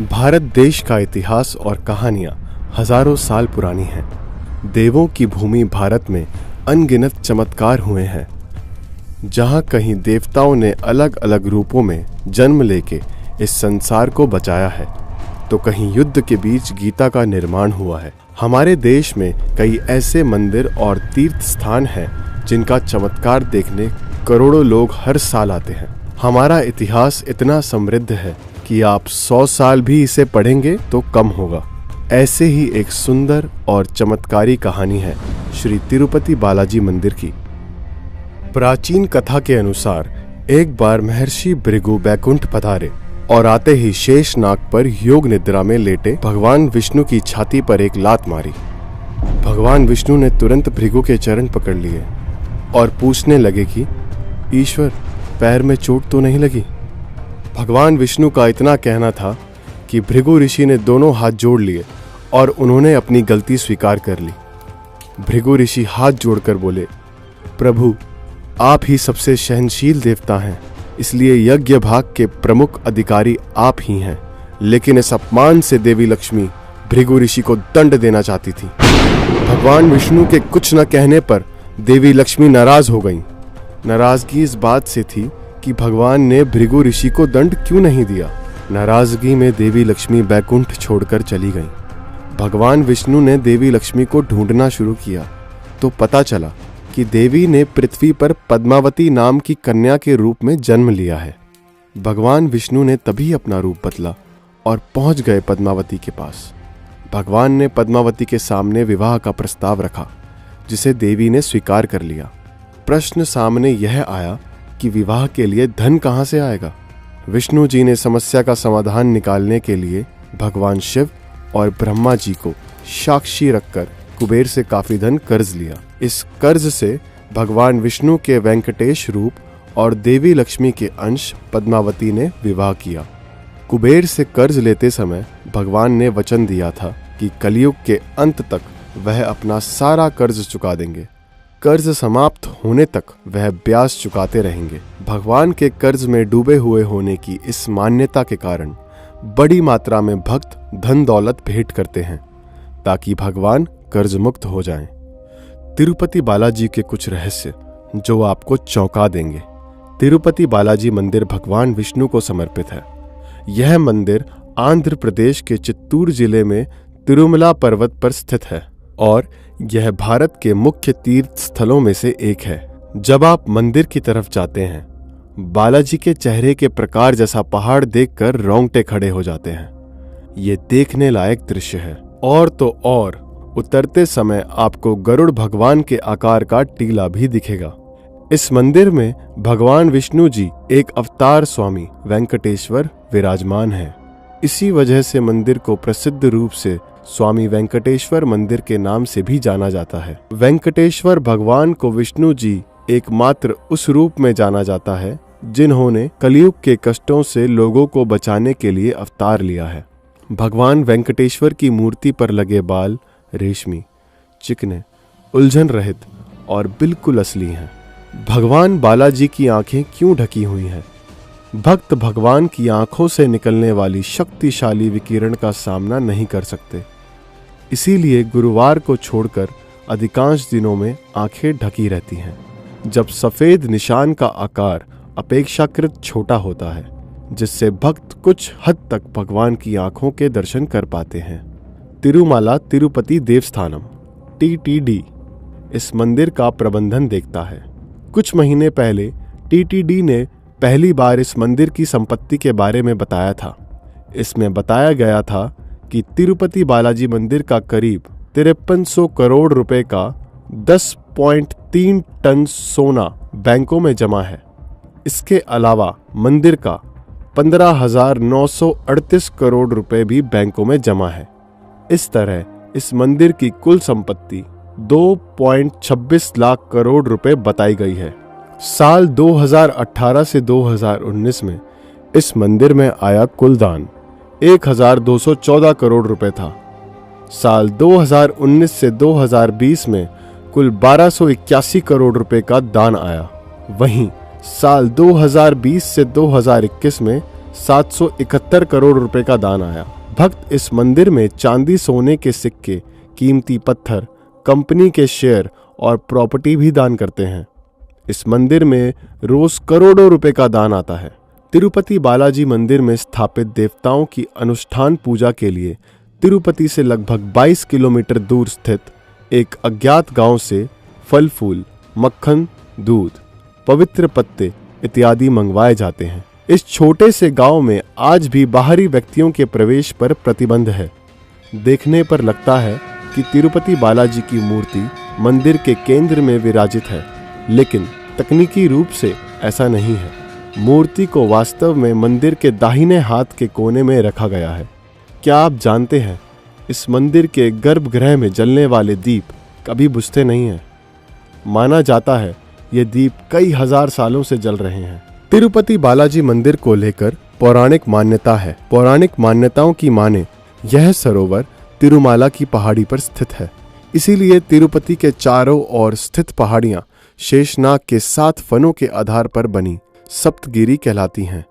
भारत देश का इतिहास और कहानियां हजारों साल पुरानी हैं। देवों की भूमि भारत में अनगिनत चमत्कार हुए हैं। जहां कहीं देवताओं ने अलग अलग रूपों में जन्म लेके इस संसार को बचाया है, तो कहीं युद्ध के बीच गीता का निर्माण हुआ है। हमारे देश में कई ऐसे मंदिर और तीर्थ स्थान हैं जिनका चमत्कार देखने करोड़ों लोग हर साल आते हैं। हमारा इतिहास इतना समृद्ध है कि आप 100 साल भी इसे पढ़ेंगे तो कम होगा। ऐसे ही एक सुंदर और चमत्कारी कहानी है श्री तिरुपति बालाजी मंदिर की। प्राचीन कथा के अनुसार एक बार महर्षि भृगु बैकुंठ पधारे और आते ही शेष नाग पर योग निद्रा में लेटे भगवान विष्णु की छाती पर एक लात मारी। भगवान विष्णु ने तुरंत भृगु के चरण पकड़ लिए और पूछने लगे कि ईश्वर, पैर में चोट तो नहीं लगी? भगवान विष्णु का इतना कहना था कि भृगु ऋषि ने दोनों हाथ जोड़ लिए और उन्होंने अपनी गलती स्वीकार कर ली। भृगु ऋषि हाथ जोड़कर बोले, प्रभु, आप ही सबसे सहनशील देवता हैं, इसलिए यज्ञ भाग के प्रमुख अधिकारी आप ही हैं। लेकिन इस अपमान से देवी लक्ष्मी भृगु ऋषि को दंड देना चाहती थी। भगवान विष्णु के कुछ न कहने पर देवी लक्ष्मी नाराज हो गईं। नाराजगी इस बात से थी कि भगवान ने भृगु ऋषि को दंड क्यों नहीं दिया। नाराजगी में देवी लक्ष्मी बैकुंठ छोड़कर चली गईं। भगवान विष्णु ने देवी लक्ष्मी को ढूंढना शुरू किया तो पता चला कि देवी ने पृथ्वी पर पद्मावती नाम की कन्या के रूप में जन्म लिया है। भगवान विष्णु ने तभी अपना रूप बदला और पहुंच गए पद्मावती के पास। भगवान ने पद्मावती के सामने विवाह का प्रस्ताव रखा, जिसे देवी ने स्वीकार कर लिया। प्रश्न सामने यह आया कि विवाह के लिए धन कहां से आएगा। विष्णु जी ने समस्या का समाधान निकालने के लिए भगवान शिव और ब्रह्मा जी को साक्षी रखकर कुबेर से काफी धन कर्ज लिया। इस कर्ज से भगवान विष्णु के वेंकटेश रूप और देवी लक्ष्मी के अंश पद्मावती ने विवाह किया। कुबेर से कर्ज लेते समय भगवान ने वचन दिया था कि कलयुग के अंत तक वह अपना सारा कर्ज चुका देंगे। कर्ज समाप्त होने तक वह ब्याज चुकाते रहेंगे। भगवान के कर्ज में डूबे हुए होने की इस मान्यता के कारण बड़ी मात्रा में भक्त धन दौलत भेंट करते हैं ताकि भगवान कर्ज मुक्त हो जाएं। तिरुपति बालाजी के कुछ रहस्य जो आपको चौंका देंगे। तिरुपति बालाजी मंदिर भगवान विष्णु को समर्पित है। यह मंदिर आंध्र प्रदेश के चित्तूर जिले में तिरुमला पर्वत पर स्थित है और यह भारत के मुख्य तीर्थ स्थलों में से एक है। जब आप मंदिर की तरफ जाते हैं, बालाजी के चेहरे के प्रकार जैसा पहाड़ देखकर रोंगटे खड़े हो जाते हैं। ये देखने लायक दृश्य है। और तो और उतरते समय आपको गरुड़ भगवान के आकार का टीला भी दिखेगा। इस मंदिर में भगवान विष्णु जी एक अवतार स्वामी वेंकटेश्वर विराजमान हैं। इसी वजह से मंदिर को प्रसिद्ध रूप से स्वामी वेंकटेश्वर मंदिर के नाम से भी जाना जाता है। वेंकटेश्वर भगवान को विष्णु जी एकमात्र उस रूप में जाना जाता है जिन्होंने कलयुग के कष्टों से लोगों को बचाने के लिए अवतार लिया है। भगवान वेंकटेश्वर की मूर्ति पर लगे बाल रेशमी, चिकने, उलझन रहित और बिल्कुल असली हैं। भगवान बालाजी की आंखें क्यों ढकी हुई हैं? भक्त भगवान की आंखों से निकलने वाली शक्तिशाली विकिरण का सामना नहीं कर सकते, इसीलिए गुरुवार को छोड़कर अधिकांश दिनों में आंखें ढकी रहती हैं। जब सफेद निशान का आकार अपेक्षाकृत छोटा होता है, जिससे भक्त कुछ हद तक भगवान की आंखों के दर्शन कर पाते हैं। तिरुमाला तिरुपति देवस्थानम (TTD) इस मंदिर का प्रबंधन देखता है। कुछ महीने पहले TTD ने पहली बार इस मंदिर की संपत्ति के बारे में बताया था। इसमें बताया गया था कि तिरुपति बालाजी मंदिर का करीब 5300 करोड़ रुपए का 10.3 टन सोना बैंकों में जमा है। इसके अलावा मंदिर का 15,938 करोड़ रुपए भी बैंकों में जमा है। इस तरह इस मंदिर की कुल संपत्ति 2.26 लाख करोड़ रुपए बताई गई है। साल 2018 से 2019 में इस मंदिर में आया कुल दान 1,214 करोड़ रुपए था। साल 2019 से 2020 में कुल 1281 करोड़ रुपए का दान आया। वहीं साल 2020 से 2021 में 771 करोड़ रुपए का दान आया। भक्त इस मंदिर में चांदी, सोने के सिक्के, कीमती पत्थर, कंपनी के शेयर और प्रॉपर्टी भी दान करते हैं। इस मंदिर में रोज करोड़ों रुपए का दान आता है। तिरुपति बालाजी मंदिर में स्थापित देवताओं की अनुष्ठान पूजा के लिए तिरुपति से लगभग 22 किलोमीटर दूर स्थित एक अज्ञात गांव से फल फूल, मक्खन, दूध, पवित्र पत्ते इत्यादि मंगवाए जाते हैं। इस छोटे से गांव में आज भी बाहरी व्यक्तियों के प्रवेश पर प्रतिबंध है। देखने पर लगता है कि तिरुपति बालाजी की मूर्ति मंदिर के केंद्र में विराजित है, लेकिन तकनीकी रूप से ऐसा नहीं है। मूर्ति को वास्तव में मंदिर के दाहिने हाथ के कोने में रखा गया है। क्या आप जानते हैं, इस मंदिर के गर्भगृह में जलने वाले दीप कभी बुझते नहीं हैं। माना जाता है ये दीप कई हजार सालों से जल रहे हैं। तिरुपति बालाजी मंदिर को लेकर पौराणिक मान्यता है। पौराणिक मान्यताओं की माने यह सरोवर तिरुमाला की पहाड़ी पर स्थित है, इसीलिए तिरुपति के चारों ओर स्थित पहाड़ियां शेषनाग के 7 फनों के आधार पर बनी सप्तगिरी कहलाती हैं।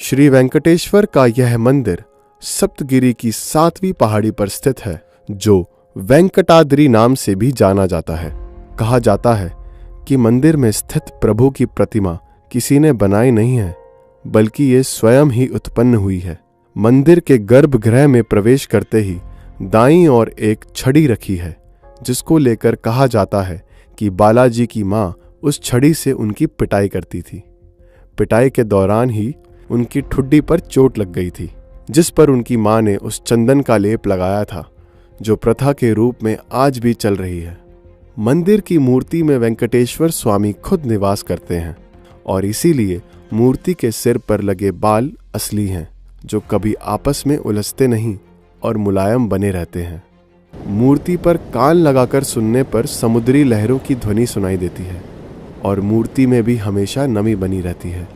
श्री वेंकटेश्वर का यह मंदिर सप्तगिरी की 7वीं पहाड़ी पर स्थित है, जो वेंकटाद्रि नाम से भी जाना जाता है। कहा जाता है कि मंदिर में स्थित प्रभु की प्रतिमा किसी ने बनाई नहीं है, बल्कि ये स्वयं ही उत्पन्न हुई है। मंदिर के गर्भगृह में प्रवेश करते ही दाईं ओर एक छड़ी रखी है, जिसको लेकर कहा जाता है कि बालाजी की मां उस छड़ी से उनकी पिटाई करती थी। पिटाई के दौरान ही उनकी ठुड्डी पर चोट लग गई थी, जिस पर उनकी मां ने उस चंदन का लेप लगाया था, जो प्रथा के रूप में आज भी चल रही है। मंदिर की मूर्ति में वेंकटेश्वर स्वामी खुद निवास करते हैं और इसीलिए मूर्ति के सिर पर लगे बाल असली हैं, जो कभी आपस में उलझते नहीं और मुलायम बने रहते हैं। मूर्ति पर कान लगाकर सुनने पर समुद्री लहरों की ध्वनि सुनाई देती है और मूर्ति में भी हमेशा नमी बनी रहती है।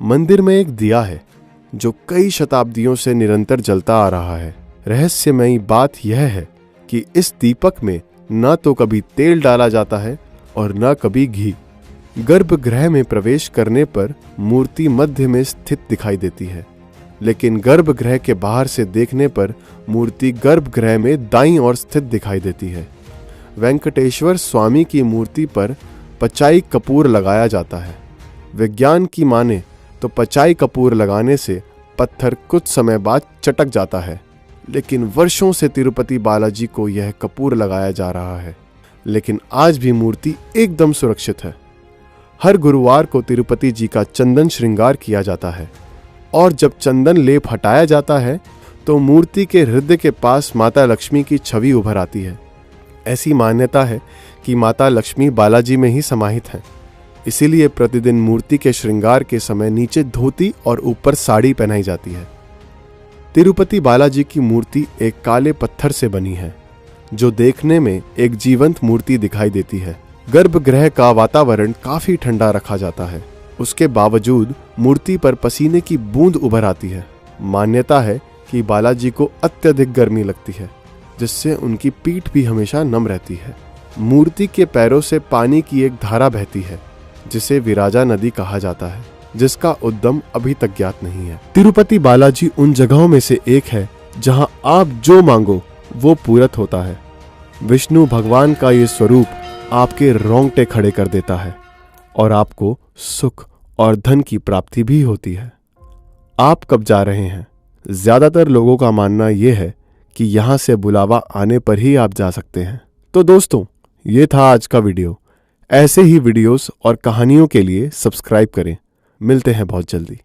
मंदिर में एक दिया है जो कई शताब्दियों से निरंतर जलता आ रहा है। रहस्यमयी बात यह है कि इस दीपक में न तो कभी तेल डाला जाता है और न कभी घी। गर्भगृह में प्रवेश करने पर मूर्ति मध्य में स्थित दिखाई देती है, लेकिन गर्भगृह के बाहर से देखने पर मूर्ति गर्भगृह में दाईं ओर स्थित दिखाई देती है। वेंकटेश्वर स्वामी की मूर्ति पर पचाई कपूर लगाया जाता है। विज्ञान की माने तो पचाई कपूर लगाने से पत्थर कुछ समय बाद चटक जाता है, लेकिन वर्षों से तिरुपति बालाजी को यह कपूर लगाया जा रहा है, लेकिन आज भी मूर्ति एकदम सुरक्षित है। हर गुरुवार को तिरुपति जी का चंदन श्रृंगार किया जाता है और जब चंदन लेप हटाया जाता है तो मूर्ति के हृदय के पास माता लक्ष्मी की छवि उभर आती है। ऐसी मान्यता है कि माता लक्ष्मी बालाजी में ही समाहित हैं, इसीलिए प्रतिदिन मूर्ति के श्रृंगार के समय नीचे धोती और ऊपर साड़ी पहनाई जाती है। तिरुपति बालाजी की मूर्ति एक काले पत्थर से बनी है, जो देखने में एक जीवंत मूर्ति दिखाई देती है। गर्भगृह का वातावरण काफी ठंडा रखा जाता है, उसके बावजूद मूर्ति पर पसीने की बूंद उभर आती है। मान्यता है कि बालाजी को अत्यधिक गर्मी लगती है, जिससे उनकी पीठ भी हमेशा नम रहती है। मूर्ति के पैरों से पानी की एक धारा बहती है, जिसे विराजा नदी कहा जाता है, जिसका उद्गम अभी तक ज्ञात नहीं है। तिरुपति बालाजी उन जगहों में से एक है जहां आप जो मांगो वो पूरत होता है। विष्णु भगवान का ये स्वरूप आपके रोंगटे खड़े कर देता है और आपको सुख और धन की प्राप्ति भी होती है। आप कब जा रहे हैं? ज्यादातर लोगों का मानना यह है कि यहां से बुलावा आने पर ही आप जा सकते हैं। तो दोस्तों, ये था आज का वीडियो। ऐसे ही वीडियोस और कहानियों के लिए सब्सक्राइब करें। मिलते हैं बहुत जल्दी।